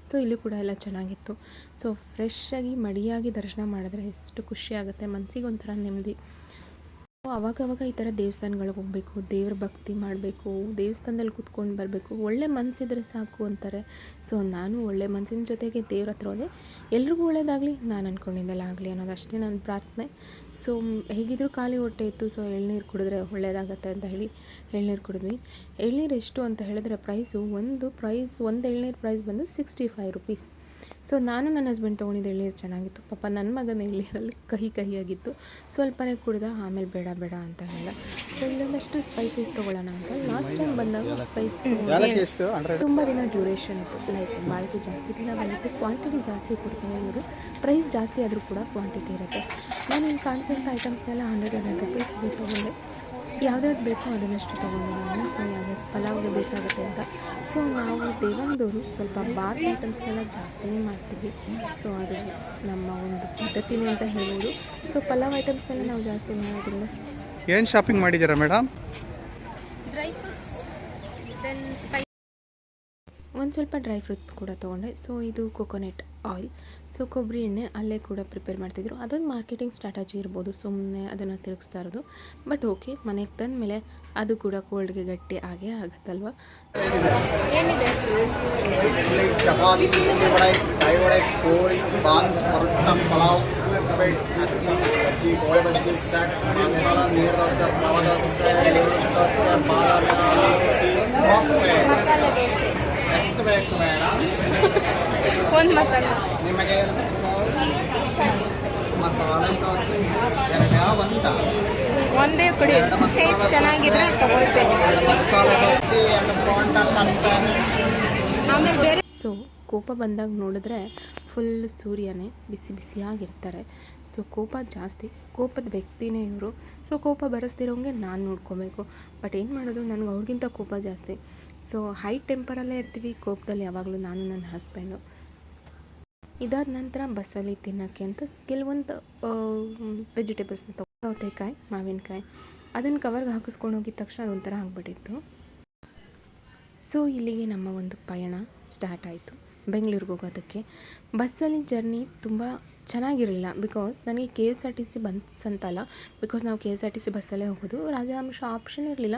ಸೊ ಇಲ್ಲಿ ಕೂಡ ಎಲ್ಲ ಚೆನ್ನಾಗಿತ್ತು. ಸೊ ಫ್ರೆಶ್ಶಾಗಿ ಮಡಿಯಾಗಿ ದರ್ಶನ ಮಾಡಿದ್ರೆ ಎಷ್ಟು ಖುಷಿ ಆಗುತ್ತೆ, ಮನಸ್ಸಿಗೆ ಒಂಥರ ನೆಮ್ಮದಿ. ಅವಾಗವಾಗ ಈ ಥರ ದೇವಸ್ಥಾನಗಳಿಗೆ ಹೋಗಬೇಕು, ದೇವ್ರ ಭಕ್ತಿ ಮಾಡಬೇಕು, ದೇವಸ್ಥಾನದಲ್ಲಿ ಕೂತ್ಕೊಂಡು ಬರಬೇಕು, ಒಳ್ಳೆ ಮನಸ್ಸಿದ್ರೆ ಸಾಕು ಅಂತಾರೆ. ಸೊ ನಾನು ಒಳ್ಳೆ ಮನಸ್ಸಿನ ಜೊತೆಗೆ ದೇವ್ರ ಹತ್ರ ಹೋದೆ. ಎಲ್ರಿಗೂ ಒಳ್ಳೇದಾಗಲಿ, ನಾನು ಅಂದ್ಕೊಂಡಿದ್ದೆಲ್ಲ ಆಗಲಿ ಅನ್ನೋದು ಅಷ್ಟೇ ನನ್ನ ಪ್ರಾರ್ಥನೆ. ಸೊ ಹೇಗಿದ್ದರೂ ಖಾಲಿ ಹೊಟ್ಟೆ ಇತ್ತು. ಸೊ ಎಳ್ನೀರು ಕುಡಿದ್ರೆ ಒಳ್ಳೇದಾಗತ್ತೆ ಅಂತ ಹೇಳಿ ಎಳ್ನೀರು ಕುಡಿದ್ವಿ. ಎಳ್ನೀರು ಎಷ್ಟು ಅಂತ ಹೇಳಿದ್ರೆ ಒಂದು ಎಳ್ನೀರು ಪ್ರೈಸ್ ಬಂದು 65 ರುಪೀಸ್. ಸೊ ನಾನು ನನ್ನ ಹಸ್ಬೆಂಡ್ ತೊಗೊಂಡಿದ್ದು ಎಳ್ನೀರು ಚೆನ್ನಾಗಿತ್ತು. ಪಾಪ ನನ್ನ ಮಗನ ಎಳ್ನೀರಲ್ಲಿ ಕಹಿಯಾಗಿತ್ತು. ಸ್ವಲ್ಪನೇ ಕುಡ್ದ, ಆಮೇಲೆ ಬೇಡ ಅಂತ ಹೇಳ್ದ. ಸೊ ಇಲ್ಲೊಂದಷ್ಟು ಸ್ಪೈಸಸ್ ತೊಗೊಳ್ಳೋಣ ಅಂತ ಲಾಸ್ಟ್ ಟೈಮ್ ಬಂದಾಗ ಸ್ಪೈಸಸ್ ತೊಗೊಂಡು ತುಂಬ ದಿನ ಡ್ಯೂರೇಷನ್ ಇತ್ತು. ಲೈಕ್ ಬಾಳಿಕೆ ಜಾಸ್ತಿ ದಿನ ಬಂದಿತ್ತು, ಕ್ವಾಂಟಿಟಿ ಜಾಸ್ತಿ ಕೊಡ್ತಾರೆ ಇವರು. ಪ್ರೈಸ್ ಜಾಸ್ತಿ ಆದರೂ ಕೂಡ ಕ್ವಾಂಟಿಟಿ ಇರುತ್ತೆ. ನಾನು ಇಲ್ಲಿ ಕಾಣಿಸೋಂಥ ಐಟಮ್ಸ್ನೆಲ್ಲ 100 ರುಪೀಸ್ಗೆ ತೊಗೊಂಡೆ. ಯಾವ್ದಾದ್ರು ಬೇಕೋ ಅದನ್ನಷ್ಟು ತೊಗೊಂಡೆ ನಾನು. ಸೊ ಯಾವ್ದಾದ್ರು ಪಲಾವ್ಗೆ ಬೇಕಾಗುತ್ತೆ ಅಂತ. ಸೊ ನಾವು ದೇವಂಗದವರು ಸ್ವಲ್ಪ ಬಾತ್ ಐಟಮ್ಸ್ನೆಲ್ಲ ಜಾಸ್ತಿನೇ ಮಾಡ್ತೀವಿ. ಸೊ ಅದು ನಮ್ಮ ಒಂದು ಪದ್ಧತಿನೇ ಅಂತ ಹೇಳ್ಬೋದು. ಸೊ ಪಲಾವ್ ಐಟಮ್ಸ್ನೆಲ್ಲ ನಾವು ಜಾಸ್ತಿ ಮಾಡೋದ್ರಿಂದ. ಏನು ಶಾಪಿಂಗ್ ಮಾಡಿದ್ದೀರಾ ಮೇಡಮ್? ಡ್ರೈ ಫ್ರೂಟ್ಸ್, ದೆನ್ ಒಂದು ಸ್ವಲ್ಪ ಡ್ರೈ ಫ್ರೂಟ್ಸ್ ಕೂಡ ತೊಗೊಂಡೆ. ಸೊ ಇದು ಕೊಕೊನೆಟ್ ಆಯಿಲ್. ಸೊ ಕೊಬ್ಬರಿ ಎಣ್ಣೆ ಅಲ್ಲೇ ಕೂಡ ಪ್ರಿಪೇರ್ ಮಾಡ್ತಿದ್ರು. ಅದೊಂದು ಮಾರ್ಕೆಟಿಂಗ್ ಸ್ಟ್ರಾಟಜಿ ಇರ್ಬೋದು, ಸುಮ್ಮನೆ ಅದನ್ನು ತಿರುಗಿಸ್ತಾ ಇರೋದು. ಬಟ್ ಓಕೆ, ಮನೆಗೆ ತಂದಮೇಲೆ ಅದು ಕೂಡ ಕೋಲ್ಡ್ಗೆ ಗಟ್ಟಿ ಆಗೇ ಆಗುತ್ತಲ್ವ. ಏನಿದೆ? ಇಡ್ಲಿ, ಚಪಾತಿ, ಉಳ್ಳಿ ವಡೆ, ಕಾಯಿ ವಡೆ, ಕೋಳಿ, ಬಾನ್ಸ್, ಪರೋಟ, ಪಲಾವ್, ಉಪ್ಪಿಟ್ಟು, ಅಕ್ಕಿ, ಬಜ್ಜಿ, ಗೋಳಿ ಬಜ್ಜಿ, ಸೆಟ್, ಮಂಗಲ, ನೀರು ದೋಸೆ, ರವೆ ದೋಸೆ, ಈರುಳ್ಳಿ ದೋಸೆ, ಬಾದಾಮಿ, ರೊಟ್ಟಿ, ಕಾಫಿ. ಮಸಾಲೆ ದೋಸೆ ಎಷ್ಟು ಬೇಕು ಮೇಡಮ್? ಒಂದು ಮಸಾಲೆ ದೋಸೆ. ನಿಮಗೆ ಮಸಾಲೆ ದೋಸೆ ಎರಡೇ ಒಂದ? ಒಂದೇ ಕೊಡಿ, ಟೇಸ್ಟ್ ಚೆನ್ನಾಗಿದ್ರೆ ತಗೊಳ್ತೀನಿ. ಮಸಾಲೆ ದೋಸೆ ಎರಡು ಪರೋಟ ತಂತೆ. ಆಮೇಲೆ ಬೇರೆ ಸೊ ಕೋಪ ಬಂದಾಗ ನೋಡಿದ್ರೆ ಫುಲ್ ಸೂರ್ಯನೇ ಬಿಸಿ ಬಿಸಿಯಾಗಿರ್ತಾರೆ. ಸೊ ಕೋಪ ಜಾಸ್ತಿ, ಕೋಪದ ವ್ಯಕ್ತಿನೇ ಇವರು. ಸೊ ಕೋಪ ಬರೆಸ್ತಿರೋಂಗೆ ನಾನು ನೋಡ್ಕೋಬೇಕು. ಬಟ್ ಏನು ಮಾಡೋದು, ನನಗೆ ಅವ್ರಿಗಿಂತ ಕೋಪ ಜಾಸ್ತಿ. ಸೊ ಹೈ ಟೆಂಪರಲ್ಲೇ ಇರ್ತೀವಿ, ಕೋಪದಲ್ಲಿ ಯಾವಾಗಲೂ ನಾನು ನನ್ನ ಹಸ್ಬೆಂಡು. ಇದಾದ ನಂತರ ಬಸ್ಸಲ್ಲಿ ತಿನ್ನೋಕ್ಕೆ ಅಂತ ಕೆಲವೊಂದು ವೆಜಿಟೇಬಲ್ಸ್ನ ಸೌತೆಕಾಯಿ, ಮಾವಿನಕಾಯಿ ಅದನ್ನು ಕವರ್ಗೆ ಹಾಕಿಸ್ಕೊಂಡು ಹೋಗಿದ ತಕ್ಷಣ ಅದೊಂಥರ ಆಗಿಬಿಟ್ಟಿತ್ತು. ಸೊ ಇಲ್ಲಿಗೆ ನಮ್ಮ ಒಂದು ಪಯಣ ಸ್ಟಾರ್ಟ್ ಆಯಿತು ಬೆಂಗಳೂರಿಗೆ ಹೋಗೋದಕ್ಕೆ. ಬಸ್ಸಲ್ಲಿ ಜರ್ನಿ ತುಂಬ ಚೆನ್ನಾಗಿರಲಿಲ್ಲ. ಬಿಕಾಸ್ ನನಗೆ KSRTC ಬಸ್ ಅಂತಲ್ಲ, ಬಿಕಾಸ್ ನಾವು KSRTC ಬಸ್ಸಲ್ಲೇ ಹೋಗೋದು. ರಾಜಹಂಸ ಆಪ್ಷನ್ ಇರಲಿಲ್ಲ.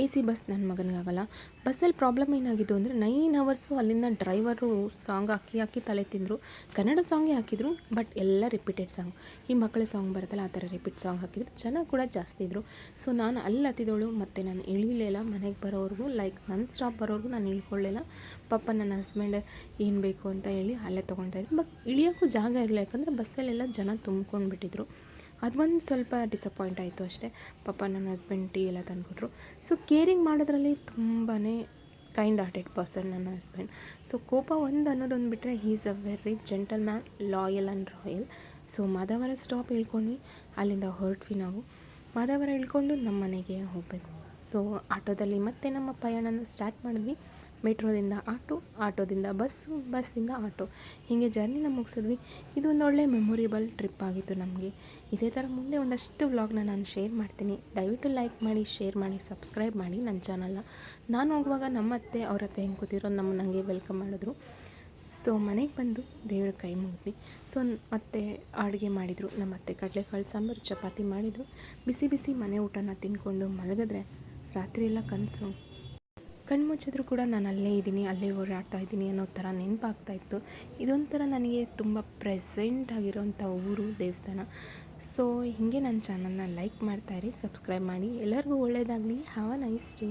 AC ಬಸ್ ನನ್ನ ಮಗನಿಗಾಗಲ್ಲ. ಬಸ್ಸಲ್ಲಿ ಪ್ರಾಬ್ಲಮ್ ಏನಾಗಿದ್ದು ಅಂದರೆ 9 ಅವರ್ಸು ಅಲ್ಲಿಂದ ಡ್ರೈವರು ಸಾಂಗ್ ಹಾಕಿ ತಲೆ ತಿಂದರು. ಕನ್ನಡ ಸಾಂಗೇ ಹಾಕಿದರು, ಬಟ್ ಎಲ್ಲ ರಿಪೀಟೆಡ್ ಸಾಂಗ್. ಈ ಮಕ್ಕಳ ಸಾಂಗ್ ಬರುತ್ತಲ್ಲ ಆ ಥರ ರಿಪೀಟ್ ಸಾಂಗ್ ಹಾಕಿದ್ರು. ಜನ ಕೂಡ ಜಾಸ್ತಿ ಇದ್ದರು. ಸೊ ನಾನು ಅಲ್ಲಿ ಹತ್ತಿದವಳು, ಮತ್ತು ನಾನು ಇಳಿಲಿಲ್ಲ. ಮನೆಗೆ ಬರೋವರೆಗೂ ನನ್ನ ಸ್ಟಾಪ್ ಬರೋವರೆಗೂ ನಾನು ಇಳ್ಕೊಳ್ಳಿಲ್ಲ. ಪಾಪ ನನ್ನ ಹಸ್ಬೆಂಡ್ ಏನು ಬೇಕು ಅಂತ ಹೇಳಿ ಅಲ್ಲೇ ತೊಗೊಳ್ತಾಯಿದ್ರು. ಬಟ್ ಇಳಿಯೋಕ್ಕೂ ಜಾಗ ಇರಲಿಲ್ಲ, ಯಾಕಂದರೆ ಬಸ್ಸಲ್ಲೆಲ್ಲ ಜನ ತುಂಬ್ಕೊಂಡು ಬಿಟ್ಟಿದ್ರು. ಅದೊಂದು ಸ್ವಲ್ಪ ಡಿಸಪಾಯಿಂಟ್ ಆಯಿತು ಅಷ್ಟೇ. ಪಾಪ ನನ್ನ ಹಸ್ಬೆಂಡ್ ಟೀ ಎಲ್ಲ ತಂದುಕೊಟ್ರು. ಸೊ ಕೇರಿಂಗ್ ಮಾಡೋದ್ರಲ್ಲಿ ತುಂಬಾ ಕೈಂಡ್ ಹಾರ್ಟೆಡ್ ಪರ್ಸನ್ ನನ್ನ ಹಸ್ಬೆಂಡ್. ಸೊ ಕೋಪ ಅನ್ನೋದೊಂದು ಬಿಟ್ಟರೆ he is a very gentleman, loyal and royal. So Madavara stop ಇಳ್ಕೊಂಡ್ವಿ. ಅಲ್ಲಿಂದ ಹೊರಟ್ವಿ ನಾವು. ಮಾದಾವರ ಇಳ್ಕೊಂಡು ನಮ್ಮ ಮನೆಗೆ ಹೋಗಬೇಕು. ಸೊ ಆಟೋದಲ್ಲಿ ಮತ್ತೆ ನಮ್ಮ ಪಯಣನ ಸ್ಟಾರ್ಟ್ ಮಾಡಿದ್ವಿ. ಮೆಟ್ರೋದಿಂದ ಆಟೋದಿಂದ ಬಸ್ಸಿಂದ ಆಟೋ, ಹೀಗೆ ಜರ್ನಿನ ಮುಗಿಸಿದ್ವಿ. ಇದೊಂದು ಒಳ್ಳೆ ಮೆಮೊರೇಬಲ್ ಟ್ರಿಪ್ ಆಗಿತ್ತು ನಮಗೆ. ಇದೇ ಥರ ಮುಂದೆ ಒಂದಷ್ಟು ವ್ಲಾಗ್ನ ನಾನು ಶೇರ್ ಮಾಡ್ತೀನಿ. ದಯವಿಟ್ಟು ಲೈಕ್ ಮಾಡಿ, ಶೇರ್ ಮಾಡಿ, ಸಬ್ಸ್ಕ್ರೈಬ್ ಮಾಡಿ ನನ್ನ ಚಾನಲ್ನ. ನಾನು ಹೋಗುವಾಗ ನಮ್ಮ ಅತ್ತೆ ಅವ್ರ ಅತ್ತೆ ಹೆಂಗೆ ಕೂತಿರೋ ನನಗೆ ವೆಲ್ಕಮ್ ಮಾಡಿದ್ರು. ಸೊ ಮನೆಗೆ ಬಂದು ದೇವ್ರ ಕೈ ಮುಗಿದ್ವಿ. ಸೊ ಮತ್ತೆ ಅಡುಗೆ ಮಾಡಿದರು ನಮ್ಮ ಅತ್ತೆ. ಕಡಲೆಕಾಳು ಸಾಂಬಾರು, ಚಪಾತಿ ಮಾಡಿದರು. ಬಿಸಿ ಬಿಸಿ ಮನೆ ಊಟನ ತಿಂದ್ಕೊಂಡು ಮಲಗಿದ್ರೆ ರಾತ್ರಿ ಎಲ್ಲ ಕಣ್ಮುಚ್ಚಿದ್ರು ಕೂಡ ನಾನು ಅಲ್ಲೇ ಇದ್ದೀನಿ, ಅಲ್ಲೇ ಓಡಾಡ್ತಾ ಇದ್ದೀನಿ ಅನ್ನೋ ಥರ ನೆನಪಾಗ್ತಾಯಿತ್ತು. ಇದೊಂಥರ ನನಗೆ ತುಂಬ ಪ್ರೆಸೆಂಟ್ ಆಗಿರೋಂಥ ಊರು, ದೇವಸ್ಥಾನ. ಸೊ ಹೀಗೆ ನನ್ನ ಚಾನಲ್ನ ಲೈಕ್ ಮಾಡ್ತಾಯಿರಿ, ಸಬ್ಸ್ಕ್ರೈಬ್ ಮಾಡಿ. ಎಲ್ಲರಿಗೂ ಒಳ್ಳೆಯದಾಗಲಿ. Have a nice day.